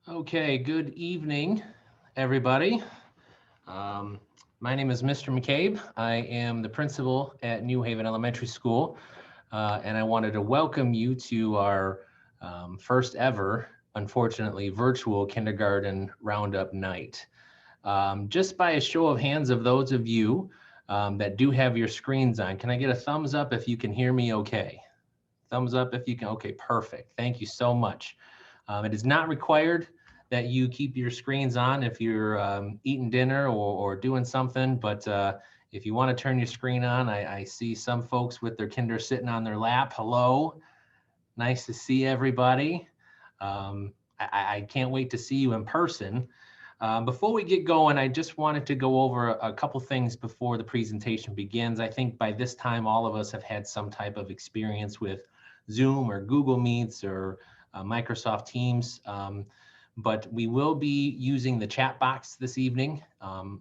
Okay, good evening, everybody. Um, my name is Mr. McCabe. I am the principal at New Haven Elementary School, and I wanted to welcome you to our first ever, unfortunately, virtual kindergarten roundup night. Just by a show of hands of those of you that do have your screens on, can I get a thumbs up if you can hear me okay? Thumbs up if you can. Okay, perfect. Thank you so much. It is not required that you keep your screens on if you're eating dinner or doing something, but if you want to turn your screen on, I see some folks with their kinder sitting on their lap. Hello, nice to see everybody. I can't wait to see you in person. Before we get going, I just wanted to go over a couple things before the presentation begins. I think by this time, all of us have had some type of experience with Zoom or Google Meets or Microsoft Teams. But we will be using the chat box this evening.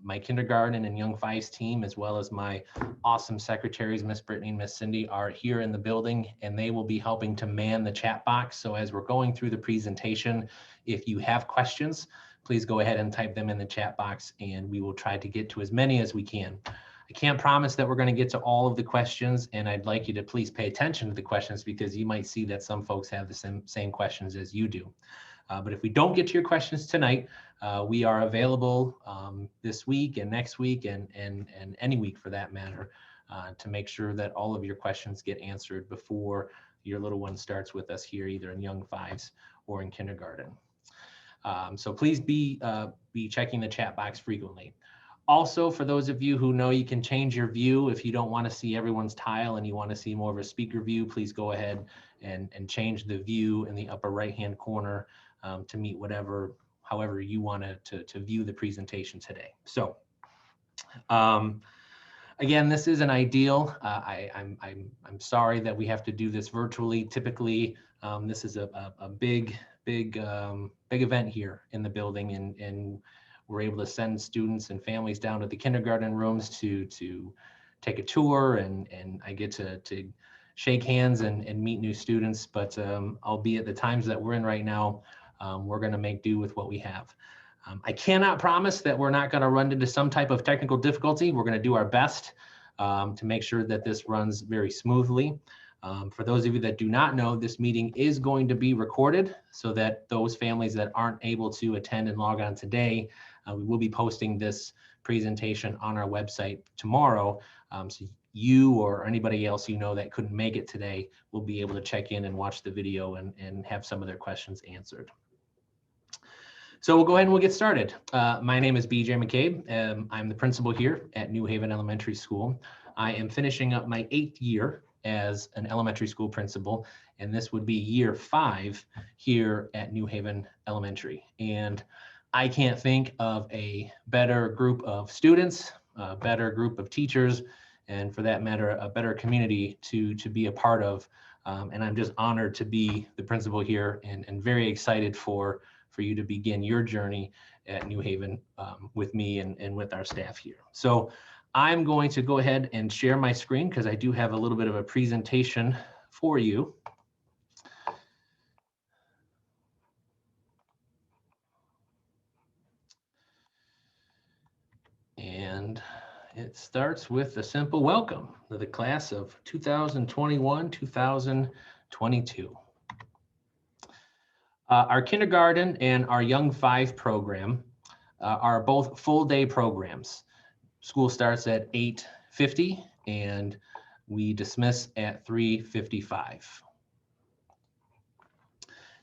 My kindergarten and young fives team, as well as my awesome secretaries, Miss Brittany and Miss Cindy, are here in the building, and they will be helping to man the chat box. So as we're going through the presentation, if you have questions, please go ahead and type them in the chat box, and we will try to get to as many as we can. I can't promise that we're going to get to all of the questions, and I'd like you to please pay attention to the questions because you might see that some folks have the same questions as you do. But if we don't get to your questions tonight, we are available this week and next week and any week for that matter to make sure that all of your questions get answered before your little one starts with us here, either in young fives or in kindergarten. So please be checking the chat box frequently. Also, for those of you who know you can change your view, if you don't want to see everyone's tile and you want to see more of a speaker view, please go ahead and change the view in the upper right-hand corner to meet however you want to view the presentation today. So again, this isn't ideal. I'm sorry that we have to do this virtually. Typically, this is a big event here in the building, and we're able to send students and families down to the kindergarten rooms to take a tour, and I get to shake hands and meet new students. But albeit the times that we're in right now, we're going to make do with what we have. I cannot promise that we're not going to run into some type of technical difficulty. We're going to do our best to make sure that this runs very smoothly. For those of you that do not know, this meeting is going to be recorded so that those families that aren't able to attend and log on today, we will be posting this presentation on our website tomorrow. So you or anybody else you know that couldn't make it today will be able to check in and watch the video and have some of their questions answered. So we'll go ahead and we'll get started. My name is BJ McCabe. I'm the principal here at New Haven Elementary School. I am finishing up my 8th year as an elementary school principal, and this would be year 5 here at New Haven Elementary. And I can't think of a better group of students, a better group of teachers, and for that matter, a better community to be a part of. And I'm just honored to be the principal here and very excited for you to begin your journey at New Haven with me and with our staff here. So I'm going to go ahead and share my screen because I do have a little bit of a presentation for you. And it starts with a simple welcome to the class of 2021-2022. Our kindergarten and our Young 5 program are both full-day programs. School starts at 8:50 and we dismiss at 3:55.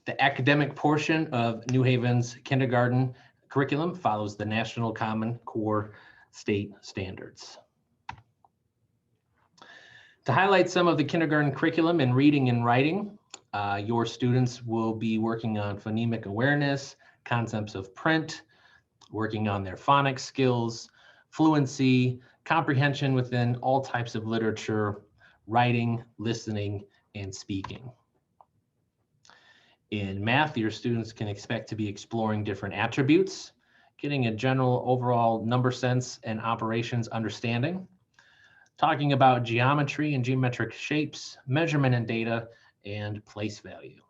The academic portion of New Haven's kindergarten curriculum follows the National Common Core state standards. To highlight some of the kindergarten curriculum in reading and writing, your students will be working on phonemic awareness, concepts of print, working on their phonics skills, fluency, comprehension within all types of literature, writing, listening, and speaking. In math, your students can expect to be exploring different attributes, getting a general overall number sense and operations understanding, talking about geometry and geometric shapes, measurement and data, and place value.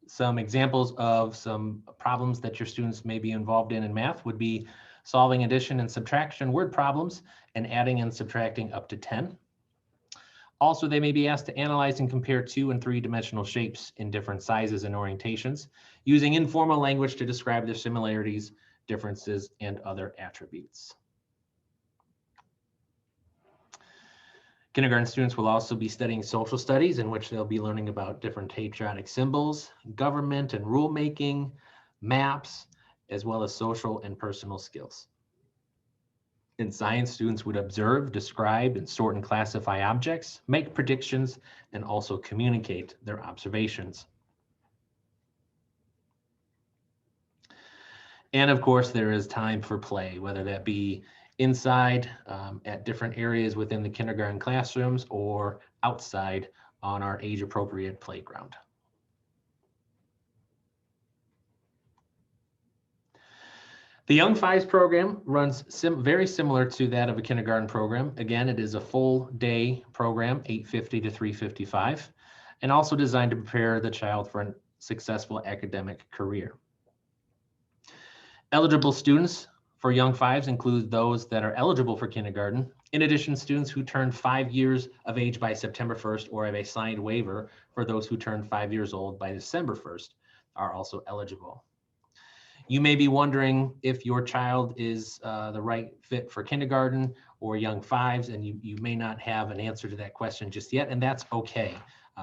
Some examples of some problems that your students may be involved in math would be solving addition and subtraction word problems and adding and subtracting up to 10. Also, they may be asked to analyze and compare 2- and 3-dimensional shapes in different sizes and orientations, using informal language to describe their similarities, differences, and other attributes. Kindergarten students will also be studying social studies, in which they'll be learning about different patriotic symbols, government and rulemaking, maps, as well as social and personal skills. In science, students would observe, describe, and sort and classify objects, make predictions, and also communicate their observations. And of course, there is time for play, whether that be inside at different areas within the kindergarten classrooms or outside on our age-appropriate playground. The Young Fives program runs very similar to that of a kindergarten program. Again, it is a full day program, 8:50 to 3:55, and also designed to prepare the child for a successful academic career. Eligible students for Young Fives include those that are eligible for kindergarten. In addition, students who turn 5 years of age by September 1st or have a signed waiver for those who turn 5 years old by December 1st are also eligible. You may be wondering if your child is the right fit for kindergarten or Young Fives, and you may not have an answer to that question just yet, and that's okay.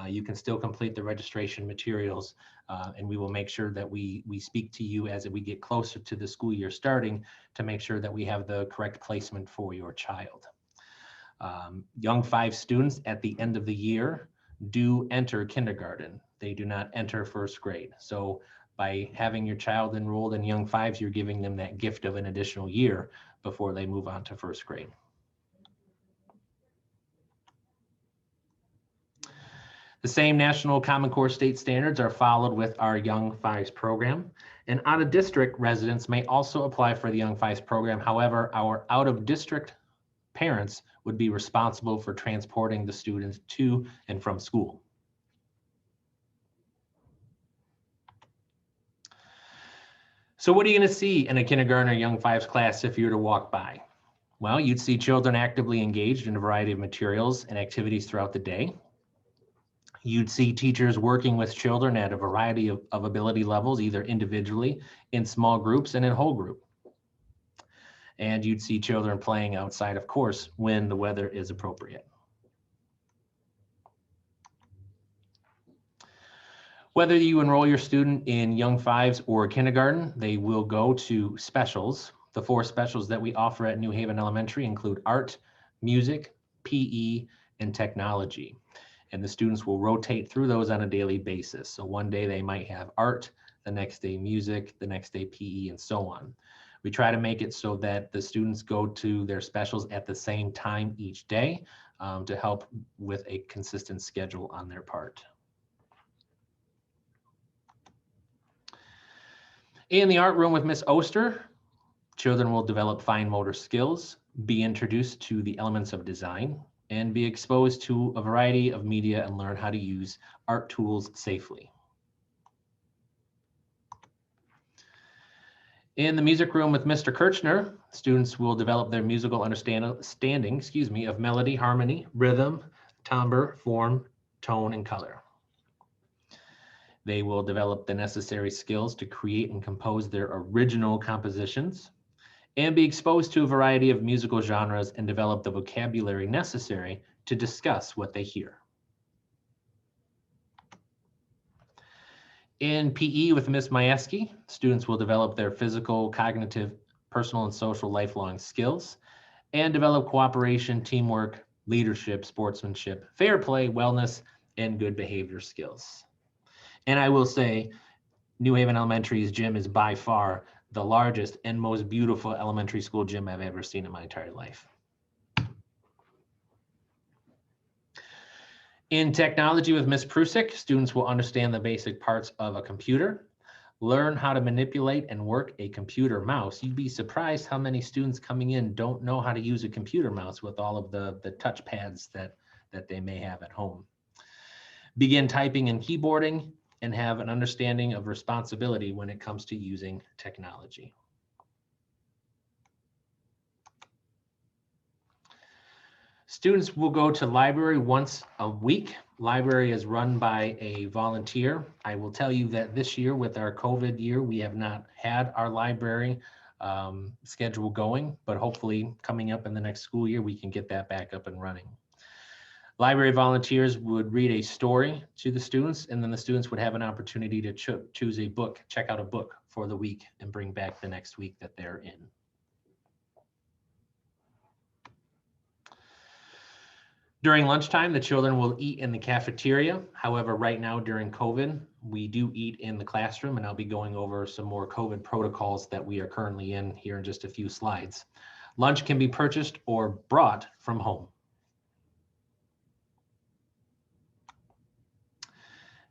You can still complete the registration materials, and we will make sure that we speak to you as we get closer to the school year starting to make sure that we have the correct placement for your child. Young Five students at the end of the year do enter kindergarten. They do not enter first grade. So by having your child enrolled in Young Fives, you're giving them that gift of an additional year before they move on to first grade. The same National Common Core state standards are followed with our Young Fives program. And out-of-district residents may also apply for the Young Fives program. However, our out-of-district parents would be responsible for transporting the students to and from school. So what are you going to see in a kindergarten or Young Fives class if you were to walk by? Well, you'd see children actively engaged in a variety of materials and activities throughout the day. You'd see teachers working with children at a variety of ability levels, either individually, in small groups, and in whole group. And you'd see children playing outside, of course, when the weather is appropriate. Whether you enroll your student in Young Fives or kindergarten, they will go to specials. The 4 specials that we offer at New Haven Elementary include art, music, PE, and technology. And the students will rotate through those on a daily basis. So one day they might have art, the next day music, the next day PE, and so on. We try to make it so that the students go to their specials at the same time each day to help with a consistent schedule on their part. In the art room with Miss Oster, children will develop fine motor skills, be introduced to the elements of design, and be exposed to a variety of media and learn how to use art tools safely. In the music room with Mr. Kirchner, students will develop their musical understanding of melody, harmony, rhythm, timbre, form, tone, and color. They will develop the necessary skills to create and compose their original compositions and be exposed to a variety of musical genres and develop the vocabulary necessary to discuss what they hear. In PE with Ms. Majewski, students will develop their physical, cognitive, personal, and social lifelong skills and develop cooperation, teamwork, leadership, sportsmanship, fair play, wellness, and good behavior skills. And I will say, New Haven Elementary's gym is by far the largest and most beautiful elementary school gym I've ever seen in my entire life. In technology with Ms. Prusik, students will understand the basic parts of a computer, learn how to manipulate and work a computer mouse. You'd be surprised how many students coming in don't know how to use a computer mouse with all of the touch pads that they may have at home. Begin typing and keyboarding, and have an understanding of responsibility when it comes to using technology. Students will go to library once a week. Library is run by a volunteer. I will tell you that this year, with our COVID year, we have not had our library schedule going, but hopefully coming up in the next school year, we can get that back up and running. Library volunteers would read a story to the students, and then the students would have an opportunity to choose a book, check out a book for the week, and bring back the next week that they're in. During lunchtime, the children will eat in the cafeteria. However, right now during COVID, we do eat in the classroom, and I'll be going over some more COVID protocols that we are currently in here in just a few slides. Lunch can be purchased or brought from home.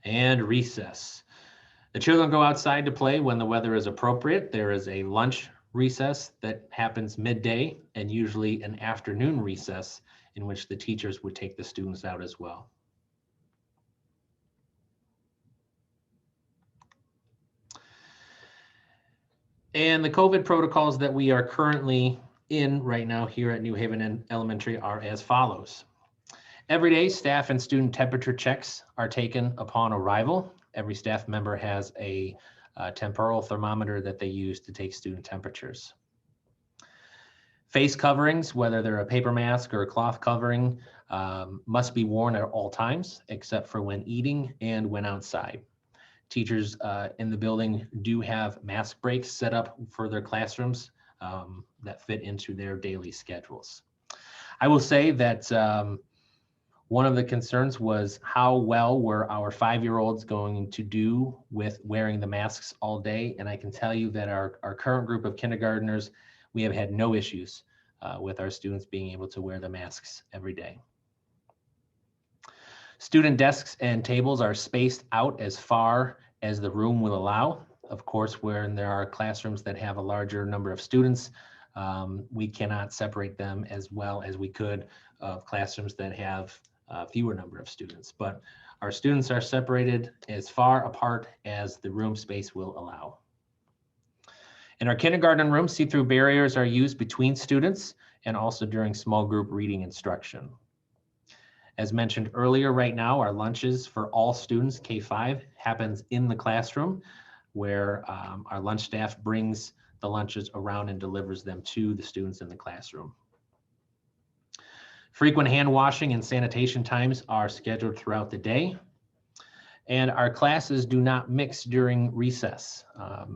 And recess. The children go outside to play when the weather is appropriate. There is a lunch recess that happens midday, and usually an afternoon recess in which the teachers would take the students out as well. And the COVID protocols that we are currently in right now here at New Haven Elementary are as follows. Every day, staff and student temperature checks are taken upon arrival. Every staff member has a temporal thermometer that they use to take student temperatures. Face coverings, whether they're a paper mask or a cloth covering, must be worn at all times, except for when eating and when outside. Teachers in the building do have mask breaks set up for their classrooms that fit into their daily schedules. I will say that one of the concerns was how well were our 5-year-olds going to do with wearing the masks all day. And I can tell you that our current group of kindergartners, we have had no issues with our students being able to wear the masks every day. Student desks and tables are spaced out as far as the room will allow. Of course, when there are classrooms that have a larger number of students, we cannot separate them as well as we could of classrooms that have fewer number of students. But our students are separated as far apart as the room space will allow. In our kindergarten room, see-through barriers are used between students and also during small group reading instruction. As mentioned earlier, right now, our lunches for all students, K-5, happens in the classroom, where our lunch staff brings the lunches around and delivers them to the students in the classroom. Frequent hand washing and sanitation times are scheduled throughout the day. And our classes do not mix during recess.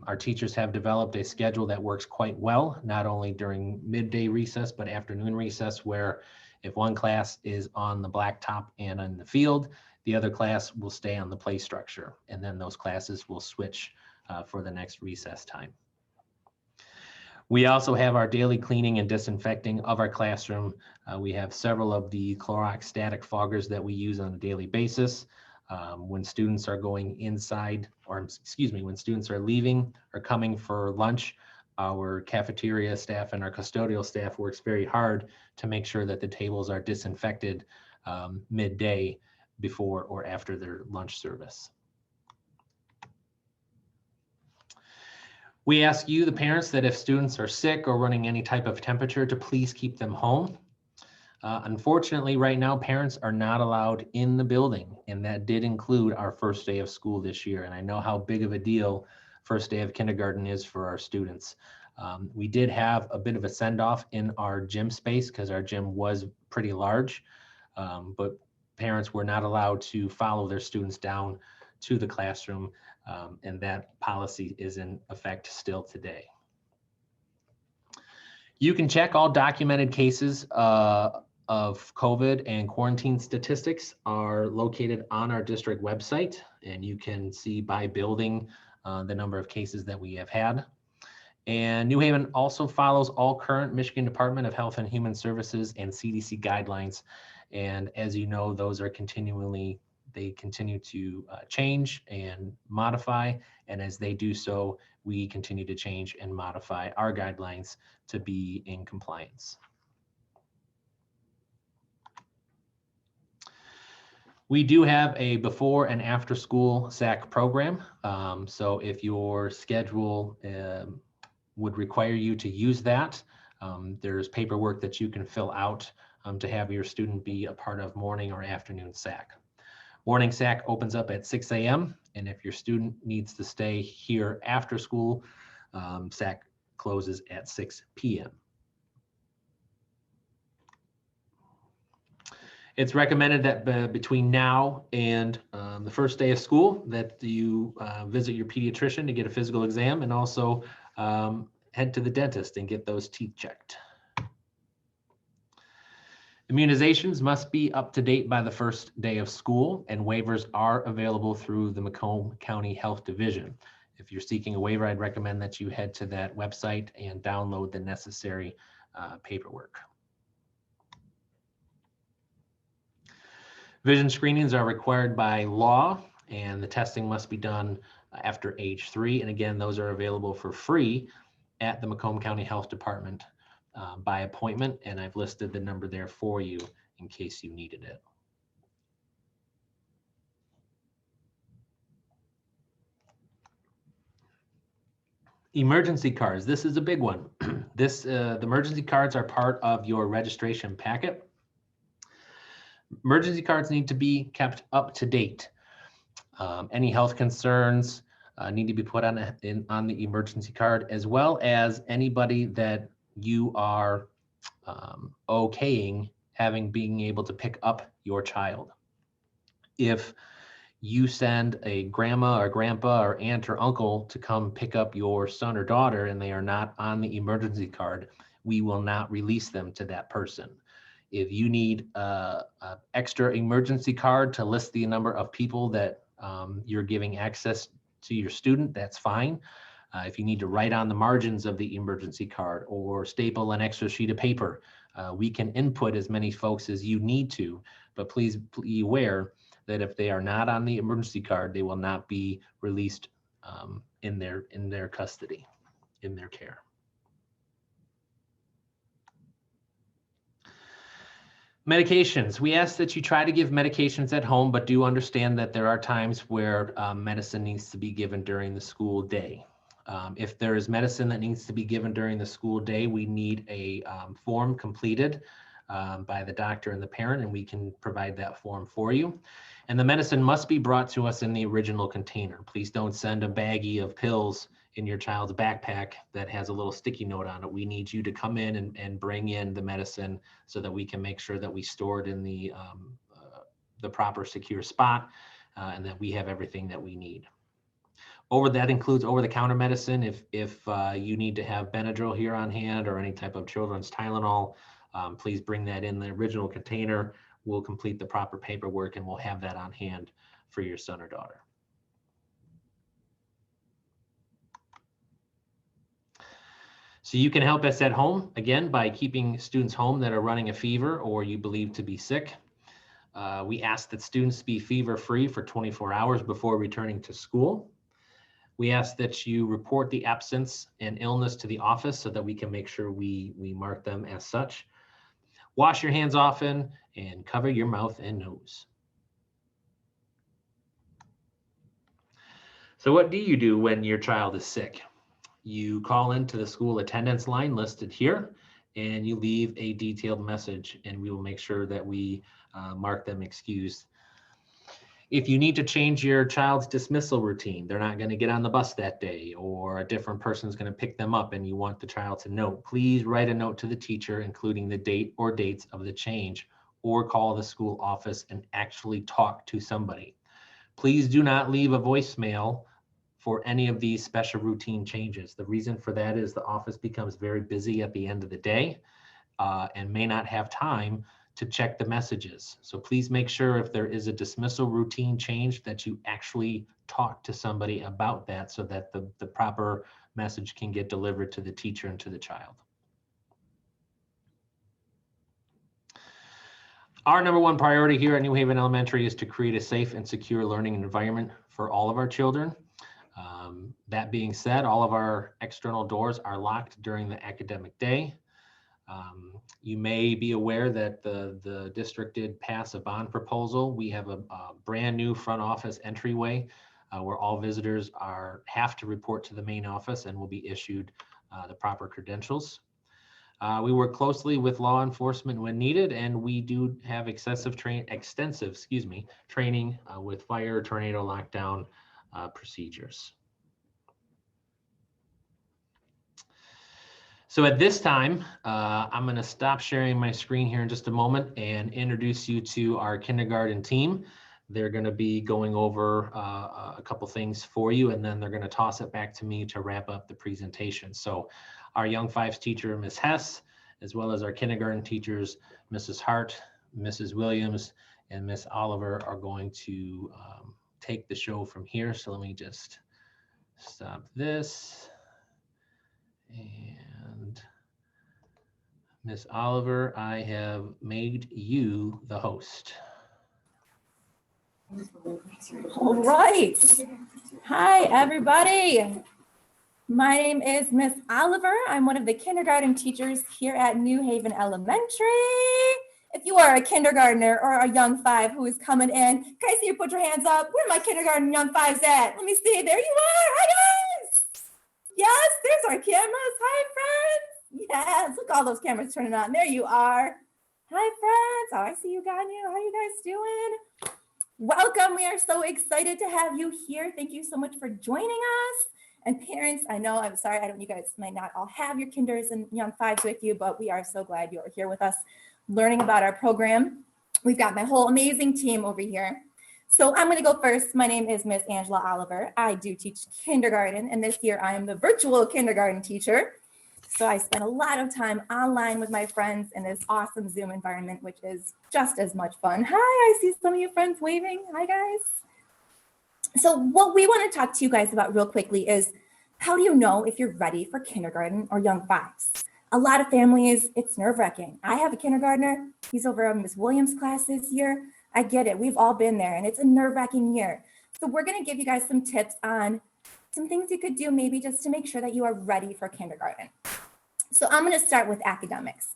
Our teachers have developed a schedule that works quite well, not only during midday recess, but afternoon recess, where if one class is on the blacktop and in the field, the other class will stay on the play structure. And then those classes will switch for the next recess time. We also have our daily cleaning and disinfecting of our classroom. We have several of the Clorox static foggers that we use on a daily basis. When students are going inside, or excuse me, when students are leaving or coming for lunch, our cafeteria staff and our custodial staff works very hard to make sure that the tables are disinfected midday before or after their lunch service. We ask you, the parents, that if students are sick or running any type of temperature, to please keep them home. Unfortunately, right now, parents are not allowed in the building, and that did include our first day of school this year. And I know how big of a deal first day of kindergarten is for our students. We did have a bit of a send-off in our gym space because our gym was pretty large, but parents were not allowed to follow their students down to the classroom, and that policy is in effect still today. You can check all documented cases of COVID, and quarantine statistics are located on our district website, and you can see by building the number of cases that we have had. And New Haven also follows all current Michigan Department of Health and Human Services and CDC guidelines. And as you know, those are they continue to change and modify. And as they do so, we continue to change and modify our guidelines to be in compliance. We do have a before and after school SAC program. So if your schedule would require you to use that, there's paperwork that you can fill out to have your student be a part of morning or afternoon SAC. Morning SAC opens up at 6 a.m. and if your student needs to stay here after school, SAC closes at 6 p.m. It's recommended that between now and the first day of school that you visit your pediatrician to get a physical exam and also head to the dentist and get those teeth checked. Immunizations must be up to date by the first day of school, and waivers are available through the Macomb County Health Division. If you're seeking a waiver, I'd recommend that you head to that website and download the necessary paperwork. Vision screenings are required by law, and the testing must be done after age 3. And again, those are available for free at the Macomb County Health Department by appointment, and I've listed the number there for you in case you needed it. Emergency cards, this is a big one. The emergency cards are part of your registration packet. Emergency cards need to be kept up to date. Any health concerns need to be put on the emergency card, as well as anybody that you are okaying being able to pick up your child. If you send a grandma or grandpa or aunt or uncle to come pick up your son or daughter and they are not on the emergency card, we will not release them to that person. If you need an extra emergency card to list the number of people that you're giving access to your student, that's fine. If you need to write on the margins of the emergency card or staple an extra sheet of paper, we can input as many folks as you need to, but please be aware that if they are not on the emergency card, they will not be released in their custody, in their care. Medications. We ask that you try to give medications at home, but do understand that there are times where medicine needs to be given during the school day. If there is medicine that needs to be given during the school day, we need a form completed by the doctor and the parent, and we can provide that form for you. And the medicine must be brought to us in the original container. Please don't send a baggie of pills in your child's backpack that has a little sticky note on it. We need you to come in and bring in the medicine so that we can make sure that we store it in the proper secure spot and that we have everything that we need. That includes over-the-counter medicine. If you need to have Benadryl here on hand or any type of children's Tylenol, please bring that in the original container. We'll complete the proper paperwork and we'll have that on hand for your son or daughter. So you can help us at home, again, by keeping students home that are running a fever or you believe to be sick. We ask that students be fever-free for 24 hours before returning to school. We ask that you report the absence and illness to the office so that we can make sure we mark them as such. Wash your hands often and cover your mouth and nose. So what do you do when your child is sick? You call into the school attendance line listed here and you leave a detailed message and we will make sure that we mark them excused. If you need to change your child's dismissal routine, they're not going to get on the bus that day or a different person is going to pick them up and you want the child to know, please write a note to the teacher including the date or dates of the change or call the school office and actually talk to somebody. Please do not leave a voicemail for any of these special routine changes. The reason for that is the office becomes very busy at the end of the day and may not have time to check the messages. So please make sure if there is a dismissal routine change that you actually talk to somebody about that so that the proper message can get delivered to the teacher and to the child. Our number one priority here at New Haven Elementary is to create a safe and secure learning environment for all of our children. That being said, all of our external doors are locked during the academic day. You may be aware that the district did pass a bond proposal. We have a brand new front office entryway where all visitors have to report to the main office and will be issued the proper credentials. We work closely with law enforcement when needed, and we do have extensive training with fire, tornado lockdown procedures. So at this time, I'm going to stop sharing my screen here in just a moment and introduce you to our kindergarten team. They're going to be going over a couple things for you, and then they're going to toss it back to me to wrap up the presentation. So our Young Fives teacher, Ms. Hess, as well as our kindergarten teachers, Mrs. Hart, Mrs. Williams, and Ms. Oliver are going to take the show from here. So let me just stop this. And Ms. Oliver, I have made you the host. All right. Hi, everybody. My name is Miss Oliver. I'm one of the kindergarten teachers here at New Haven Elementary. If you are a kindergartner or a young five who is coming in, can I see you put your hands up? Where are my kindergarten young fives at? Let me see. There you are. Hi, guys. Yes, there's our cameras. Hi, friends. Yes, look, all those cameras turning on. There you are. Hi, friends. Oh, I see you, Ganya. How are you guys doing? Welcome. We are so excited to have you here. Thank you so much for joining us. And parents, I know, I'm sorry, you guys might not all have your kinders and young fives with you, but we are so glad you're here with us learning about our program. We've got my whole amazing team over here. So I'm going to go first. My name is Miss Angela Oliver. I do teach kindergarten, and this year I am the virtual kindergarten teacher. So I spend a lot of time online with my friends in this awesome Zoom environment, which is just as much fun. Hi, I see some of you friends waving. Hi, guys. So what we want to talk to you guys about real quickly is, how do you know if you're ready for kindergarten or young fives? A lot of families, it's nerve-wracking. I have a kindergartner. He's over in Miss Williams' class this year. I get it. We've all been there, and it's a nerve-wracking year. So we're going to give you guys some tips on some things you could do maybe just to make sure that you are ready for kindergarten. So I'm going to start with academics.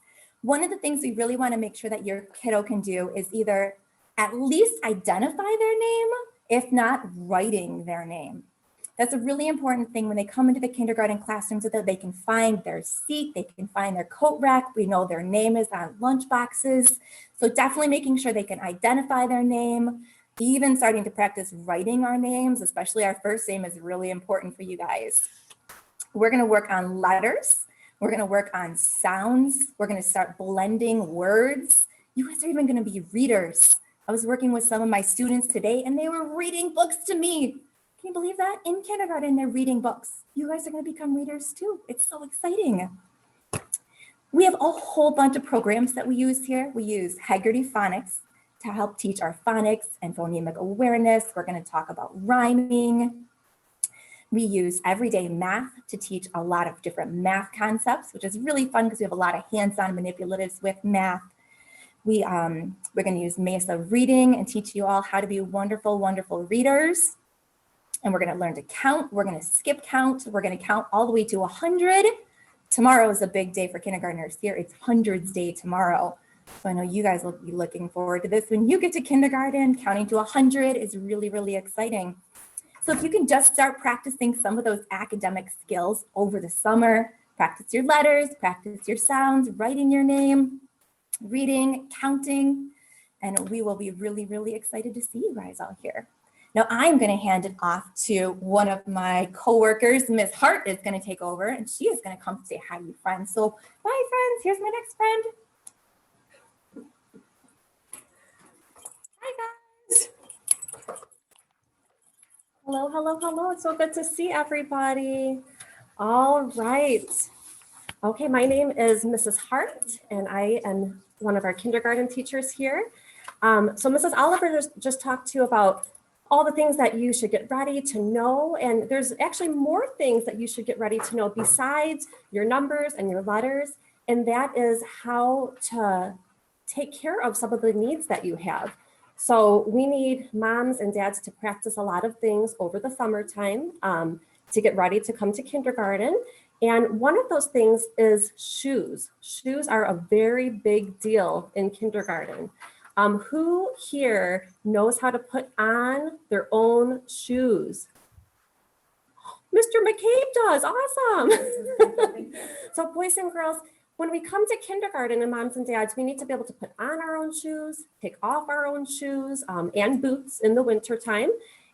One of the things we really want to make sure that your kiddo can do is either at least identify their name, if not writing their name. That's a really important thing when they come into the kindergarten classroom so that they can find their seat, they can find their coat rack. We know their name is on lunch boxes. So definitely making sure they can identify their name, even starting to practice writing our names, especially our first name is really important for you guys. We're going to work on letters. We're going to work on sounds. We're going to start blending words. You guys are even going to be readers. I was working with some of my students today and they were reading books to me. Can you believe that? In kindergarten, they're reading books. You guys are going to become readers too. It's so exciting. We have a whole bunch of programs that we use here. We use Haggerty Phonics to help teach our phonics and phonemic awareness. We're going to talk about rhyming. We use Everyday Math to teach a lot of different math concepts, which is really fun because we have a lot of hands-on manipulatives with math. We're going to use Mesa Reading and teach you all how to be wonderful, wonderful readers. And we're going to learn to count. We're going to skip count. We're going to count all the way to 100. Tomorrow is a big day for kindergartners here. It's Hundreds Day tomorrow. So I know you guys will be looking forward to this. When you get to kindergarten, counting to 100 is really, really exciting. So if you can just start practicing some of those academic skills over the summer, practice your letters, practice your sounds, writing your name, reading, counting, and we will be really, really excited to see you guys all here. Now I'm going to hand it off to one of my coworkers. Miss Hart is going to take over and she is going to come say hi to you friends. So bye friends, here's my next friend. Hi guys. Hello, hello, hello. It's so good to see everybody. All right. Okay, my name is Mrs. Hart and I am one of our kindergarten teachers here. So Mrs. Oliver just talked to you about all the things that you should get ready to know. And there's actually more things that you should get ready to know besides your numbers and your letters. And that is how to take care of some of the needs that you have. So we need moms and dads to practice a lot of things over the summertime to get ready to come to kindergarten. And one of those things is shoes. Shoes are a very big deal in kindergarten. Who here knows how to put on their own shoes? Mr. McCabe does, awesome. So boys and girls, when we come to kindergarten and moms and dads, we need to be able to put on our own shoes, take off our own shoes and boots in the winter time.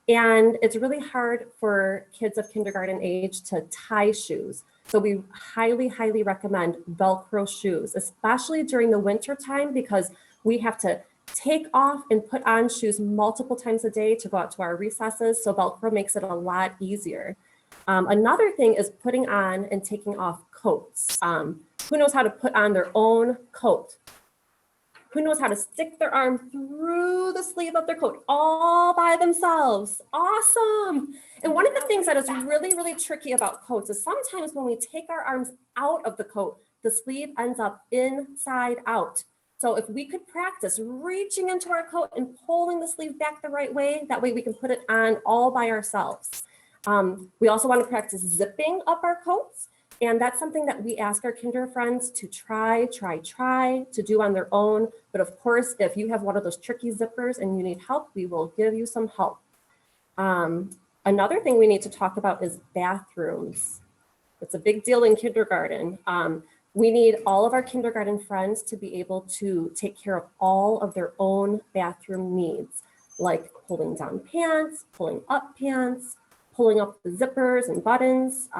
And it's really hard for kids of kindergarten age to tie shoes. So we highly, highly recommend Velcro shoes, especially during the winter time, because we have to take off and put on shoes multiple times a day to go out to our recesses. So Velcro makes it a lot easier. Another thing is putting on and taking off coats. Who knows how to put on their own coat? Who knows how to stick their arm through the sleeve of their coat all by themselves? Awesome. And one of the things that is really, really tricky about coats is sometimes when we take our arms out of the coat, the sleeve ends up inside out. So if we could practice reaching into our coat and pulling the sleeve back the right way, that way we can put it on all by ourselves. We also want to practice zipping up our coats. And that's something that we ask our kinder friends to try to do on their own. But of course, if you have one of those tricky zippers and you need help, we will give you some help. Another thing we need to talk about is bathrooms. It's a big deal in kindergarten. We need all of our kindergarten friends to be able to take care of all of their own bathroom needs, like pulling down pants, pulling up pants, pulling up the zippers and buttons.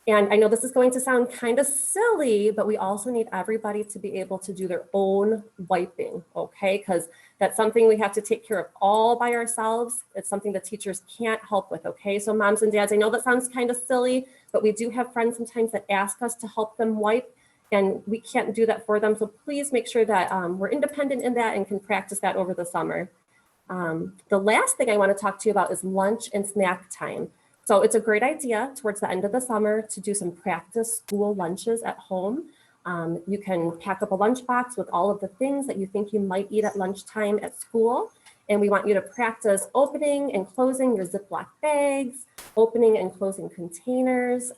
And I know this is going to sound kind of silly, but we also need everybody to be able to do their own wiping, okay? Because that's something we have to take care of all by ourselves. It's something the teachers can't help with, okay? So moms and dads, I know that sounds kind of silly, but we do have friends sometimes that ask us to help them wipe, and we can't do that for them. So please make sure that we're independent in that and can practice that over the summer. The last thing I want to talk to you about is lunch and snack time. So it's a great idea towards the end of the summer to do some practice school lunches at home. You can pack up a lunchbox with all of the things that you think you might eat at lunchtime at school. And we want you to practice opening and closing your Ziploc bags, opening and closing containers,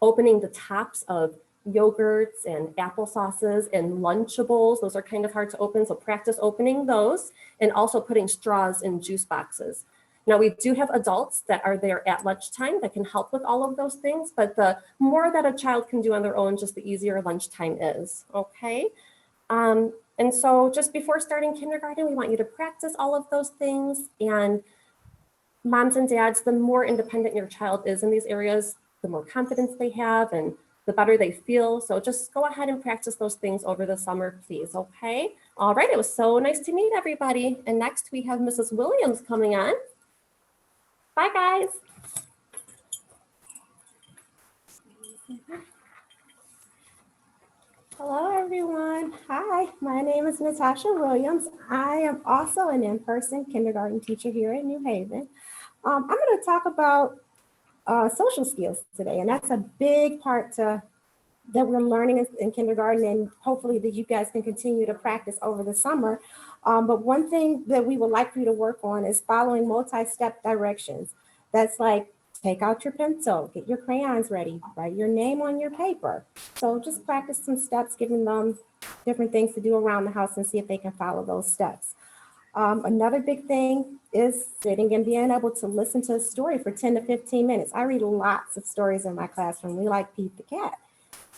opening the tops of yogurts and applesauces and Lunchables. Those are kind of hard to open, so practice opening those, and also putting straws in juice boxes. Now, we do have adults that are there at lunchtime that can help with all of those things, but the more that a child can do on their own, just the easier lunchtime is, okay? And so just before starting kindergarten, we want you to practice all of those things. And moms and dads, the more independent your child is in these areas, the more confidence they have and the better they feel. So just go ahead and practice those things over the summer, please, okay? All right, it was so nice to meet everybody. And next we have Mrs. Williams coming on. Bye, guys. Hello, everyone. Hi, my name is Natasha Williams. I am also an in-person kindergarten teacher here at New Haven. I'm going to talk about social skills today, and that's a big part that we're learning in kindergarten, and hopefully that you guys can continue to practice over the summer. But one thing that we would like for you to work on is following multi-step directions. That's like, take out your pencil, get your crayons ready, write your name on your paper. So just practice some steps, giving them different things to do around the house and see if they can follow those steps. Another big thing is sitting and being able to listen to a story for 10 to 15 minutes. I read lots of stories in my classroom. We like Pete the Cat.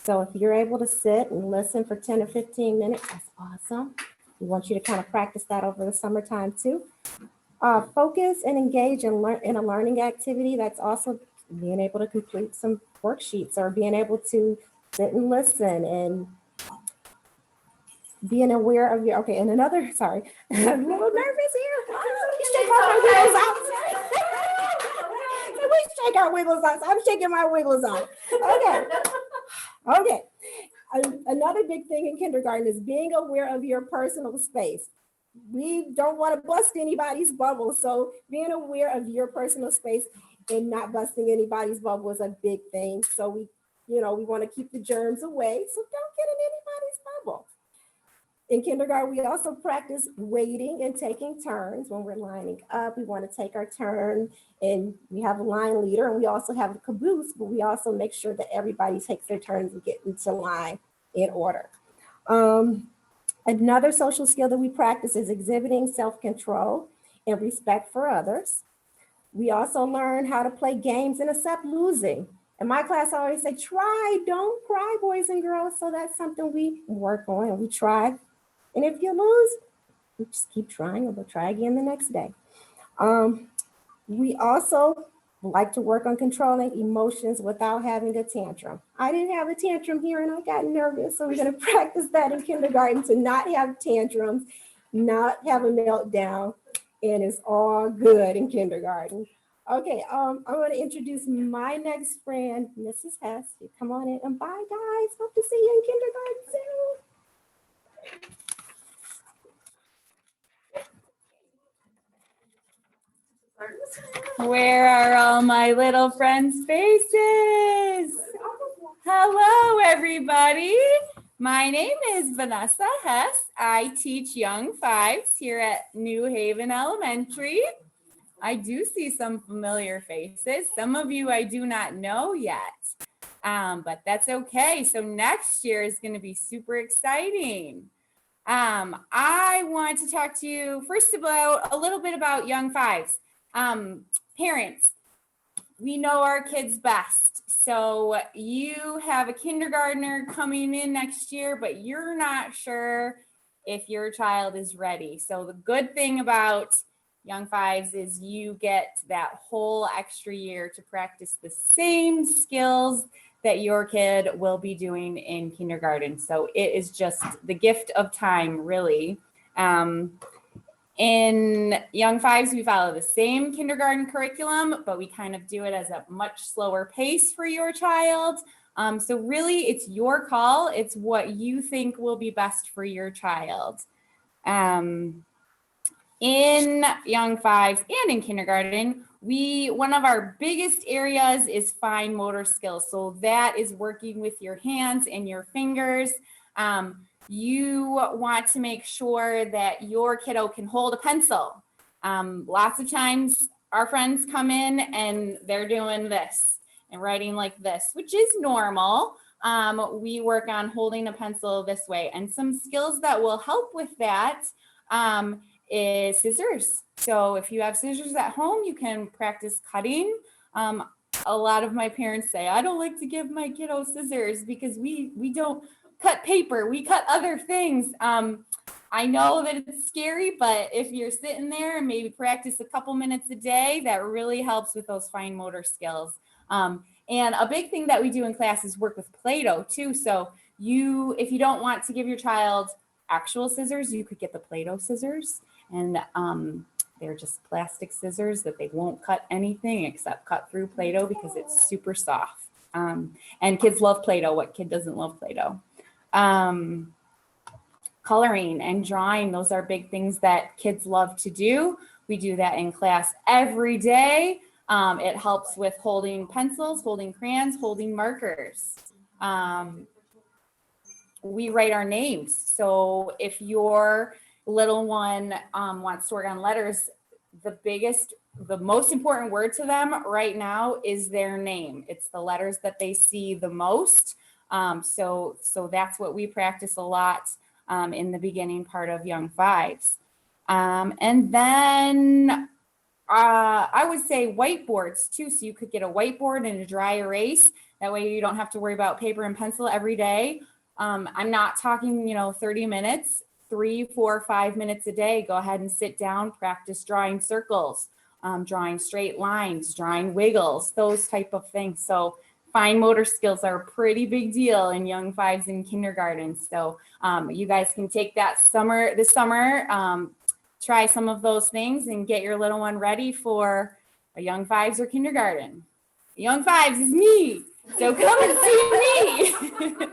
So if you're able to sit and listen for 10 to 15 minutes, that's awesome. We want you to kind of practice that over the summertime too. Focus and engage in a learning activity. That's also being able to complete some worksheets or being able to sit and listen and being aware of your, okay, and another, sorry, I'm a little nervous here. Shake our wiggles out. So we shake our wiggles out. So I'm shaking my wiggles out. Okay. Another big thing in kindergarten is being aware of your personal space. We don't want to bust anybody's bubble. So being aware of your personal space and not busting anybody's bubble is a big thing. So we want to keep the germs away. So don't get in anybody's bubble. In kindergarten, we also practice waiting and taking turns when we're lining up. We want to take our turn, and we have a line leader, and we also have a caboose, but we also make sure that everybody takes their turns and get into line in order. Another social skill that we practice is exhibiting self-control and respect for others. We also learn how to play games and accept losing. In my class, I always say, try, don't cry, boys and girls. So that's something we work on and we try. And if you lose, we just keep trying and we'll try again the next day. We also like to work on controlling emotions without having a tantrum. I didn't have a tantrum here and I got nervous. So we're going to practice that in kindergarten to not have tantrums, not have a meltdown, and it's all good in kindergarten. Okay, I'm going to introduce my next friend, Mrs. Hess. You come on in and bye, guys. Hope to see you in kindergarten soon. Where are all my little friends' faces? Hello, everybody. My name is Vanessa Hess. I teach young fives here at New Haven Elementary. I do see some familiar faces. Some of you I do not know yet, but that's okay. So next year is going to be super exciting. I want to talk to you first about a little bit about young fives. Parents, we know our kids best. So you have a kindergartner coming in next year, but you're not sure if your child is ready. So the good thing about young fives is you get that whole extra year to practice the same skills that your kid will be doing in kindergarten. So it is just the gift of time, really. In young fives, we follow the same kindergarten curriculum, but we kind of do it as a much slower pace for your child. So really, it's your call. It's what you think will be best for your child. In young fives and in kindergarten, one of our biggest areas is fine motor skills. So that is working with your hands and your fingers. You want to make sure that your kiddo can hold a pencil. Lots of times our friends come in and they're doing this and writing like this, which is normal. We work on holding a pencil this way, and some skills that will help with that is scissors. So if you have scissors at home, you can practice cutting. A lot of my parents say, I don't like to give my kiddo scissors because we don't cut paper, we cut other things. I know that it's scary, but if you're sitting there and maybe practice a couple minutes a day, that really helps with those fine motor skills. And a big thing that we do in class is work with Play-Doh too. So if you don't want to give your child actual scissors, you could get the Play-Doh scissors, and they're just plastic scissors that they won't cut anything except cut through Play-Doh because it's super soft. And kids love Play-Doh. What kid doesn't love Play-Doh? Coloring and drawing, those are big things that kids love to do. We do that in class every day. It helps with holding pencils, holding crayons, holding markers. We write our names. So if your little one wants to work on letters, the most important word to them right now is their name. It's the letters that they see the most. So that's what we practice a lot in the beginning part of young fives. And then I would say whiteboards too. So you could get a whiteboard and a dry erase. That way you don't have to worry about paper and pencil every day. I'm not talking, 30 minutes, 3, 4, 5 minutes a day. Go ahead and sit down, practice drawing circles, drawing straight lines, drawing wiggles, those type of things. So fine motor skills are a pretty big deal in young fives in kindergarten. So you guys can take that this summer, try some of those things and get your little one ready for a young fives or kindergarten. Young fives is me. So come and see me.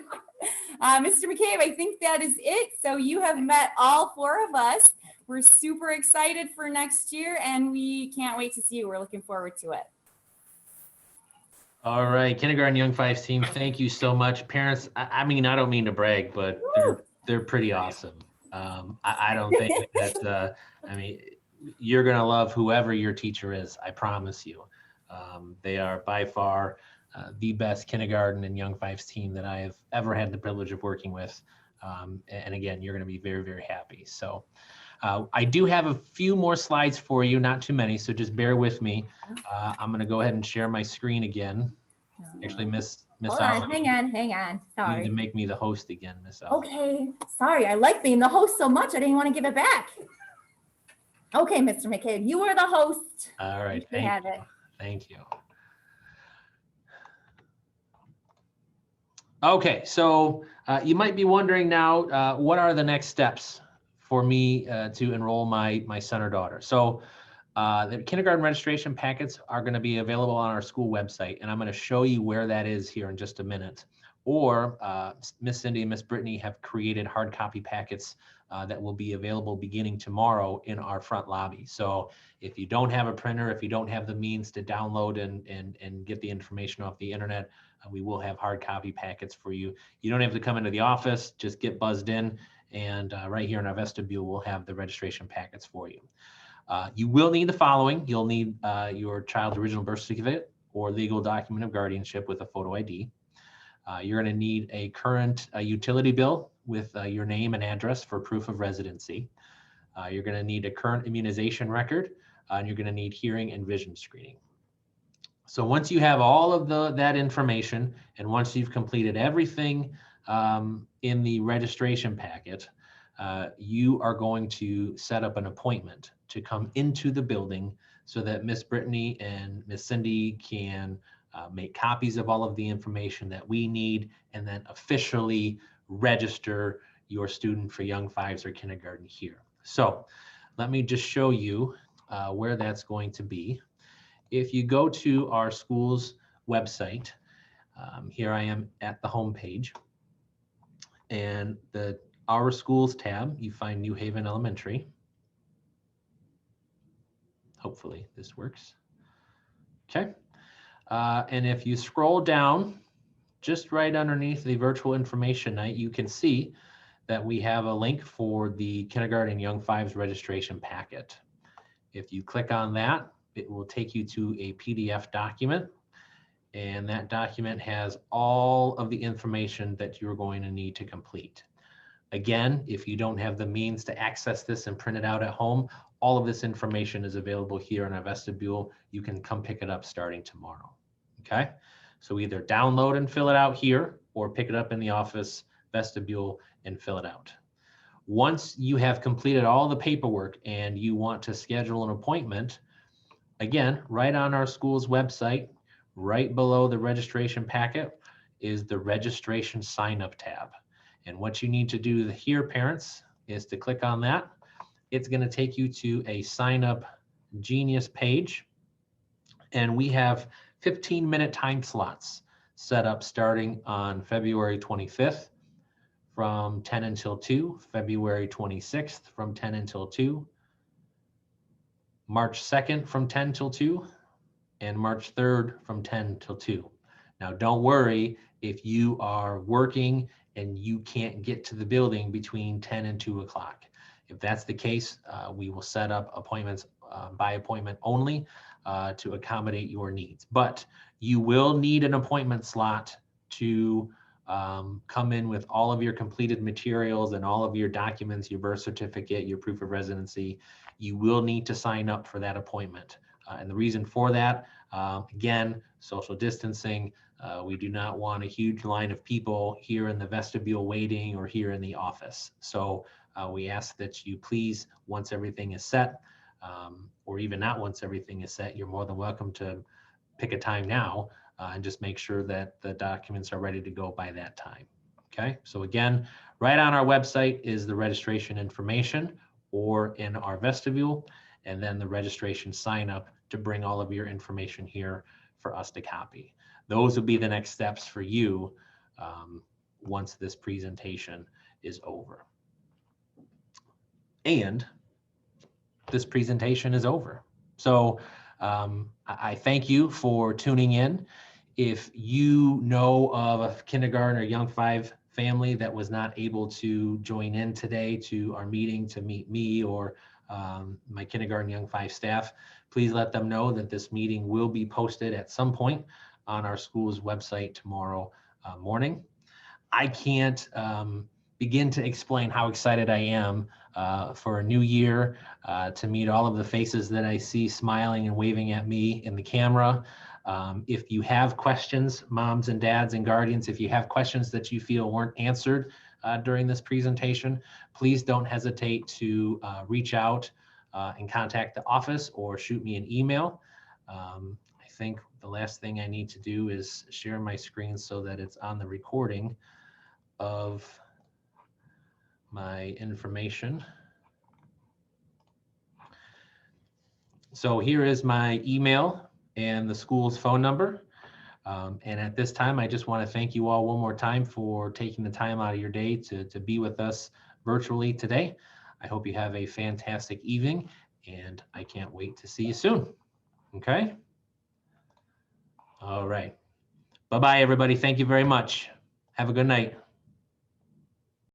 Mr. McCabe, I think that is it. So you have met all 4 of us. We're super excited for next year and we can't wait to see you. We're looking forward to it. All right, Kindergarten Young Fives team, thank you so much. Parents, I mean, I don't mean to brag, but they're pretty awesome. I don't think that, I mean, you're going to love whoever your teacher is. I promise you. They are by far the best kindergarten and Young Fives team that I have ever had the privilege of working with. And again, you're going to be very, very happy. So I do have a few more slides for you, not too many, so just bear with me. I'm going to go ahead and share my screen again. Actually, Miss Hold Oliver, on, hang on. you need Sorry. to make me the host again, Miss Oliver. Okay, sorry. I like being the host so much. I didn't want to give it back. Okay, Mr. McCabe, you are the host. All right, You can have it. Thank you. Okay, so you might be wondering now, what are the next steps for me to enroll my son or daughter? So the kindergarten registration packets are going to be available on our school website, and I'm going to show you where that is here in just a minute. Or Miss Cindy and Miss Brittany have created hard copy packets that will be available beginning tomorrow in our front lobby. So if you don't have a printer, if you don't have the means to download and get the information off the internet, we will have hard copy packets for you. You don't have to come into the office, just get buzzed in, and right here in our vestibule, we'll have the registration packets for you. You will need the following. You'll need your child's original birth certificate or legal document of guardianship with a photo ID. You're going to need a current utility bill with your name and address for proof of residency. You're going to need a current immunization record, and you're going to need hearing and vision screening. So once you have all of that information, and once you've completed everything in the registration packet, you are going to set up an appointment to come into the building so that Miss Brittany and Miss Cindy can make copies of all of the information that we need, and then officially register your student for Young Fives or kindergarten here. So let me just show you where that's going to be. If you go to our school's website, here I am at the home page, and the Our Schools tab, you find New Haven Elementary. Hopefully this works. Okay. And if you scroll down just right underneath the virtual information night, you can see that we have a link for the kindergarten Young Fives registration packet. If you click on that, it will take you to a PDF document, and that document has all of the information that you're going to need to complete. Again, if you don't have the means to access this and print it out at home, all of this information is available here in our vestibule. You can come pick it up starting tomorrow. Okay, so either download and fill it out here, or pick it up in the office vestibule and fill it out. Once you have completed all the paperwork and you want to schedule an appointment, again, right on our school's website, right below the registration packet is the registration sign-up tab. And what you need to do here, parents, is to click on that. It's going to take you to a sign-up Genius page, and we have 15-minute time slots set up starting on February 25th from 10 until 2, February 26th from 10 until 2, March 2nd from 10 till 2, and March 3rd from 10 till 2. Now, don't worry if you are working and you can't get to the building between 10 and 2 o'clock. If that's the case, we will set up appointments by appointment only to accommodate your needs. But you will need an appointment slot to come in with all of your completed materials and all of your documents, your birth certificate, your proof of residency. You will need to sign up for that appointment. And the reason for that, again, social distancing. We do not want a huge line of people here in the vestibule waiting or here in the office. So we ask that you please, once everything is set, or even not once everything is set, you're more than welcome to pick a time now and just make sure that the documents are ready to go by that time. Okay, so again, right on our website is the registration information, or in our vestibule, and then the registration sign up to bring all of your information here for us to copy. Those will be the next steps for you once this presentation is over. And this presentation is over. So I thank you for tuning in. If you know of a kindergarten or Young Five family that was not able to join in today to our meeting to meet me or my kindergarten Young 5 staff, please let them know that this meeting will be posted at some point on our school's website tomorrow morning. I can't begin to explain how excited I am for a new year, to meet all of the faces that I see smiling and waving at me in the camera. If you have questions, moms and dads and guardians, if you have questions that you feel weren't answered during this presentation, please don't hesitate to reach out and contact the office or shoot me an email. I think the last thing I need to do is share my screen so that it's on the recording of my information. So here is my email and the school's phone number. And at this time, I just want to thank you all one more time for taking the time out of your day to be with us virtually today. I hope you have a fantastic evening, and I can't wait to see you soon. Okay? All right. Bye-bye, everybody. Thank you very much. Have a good night.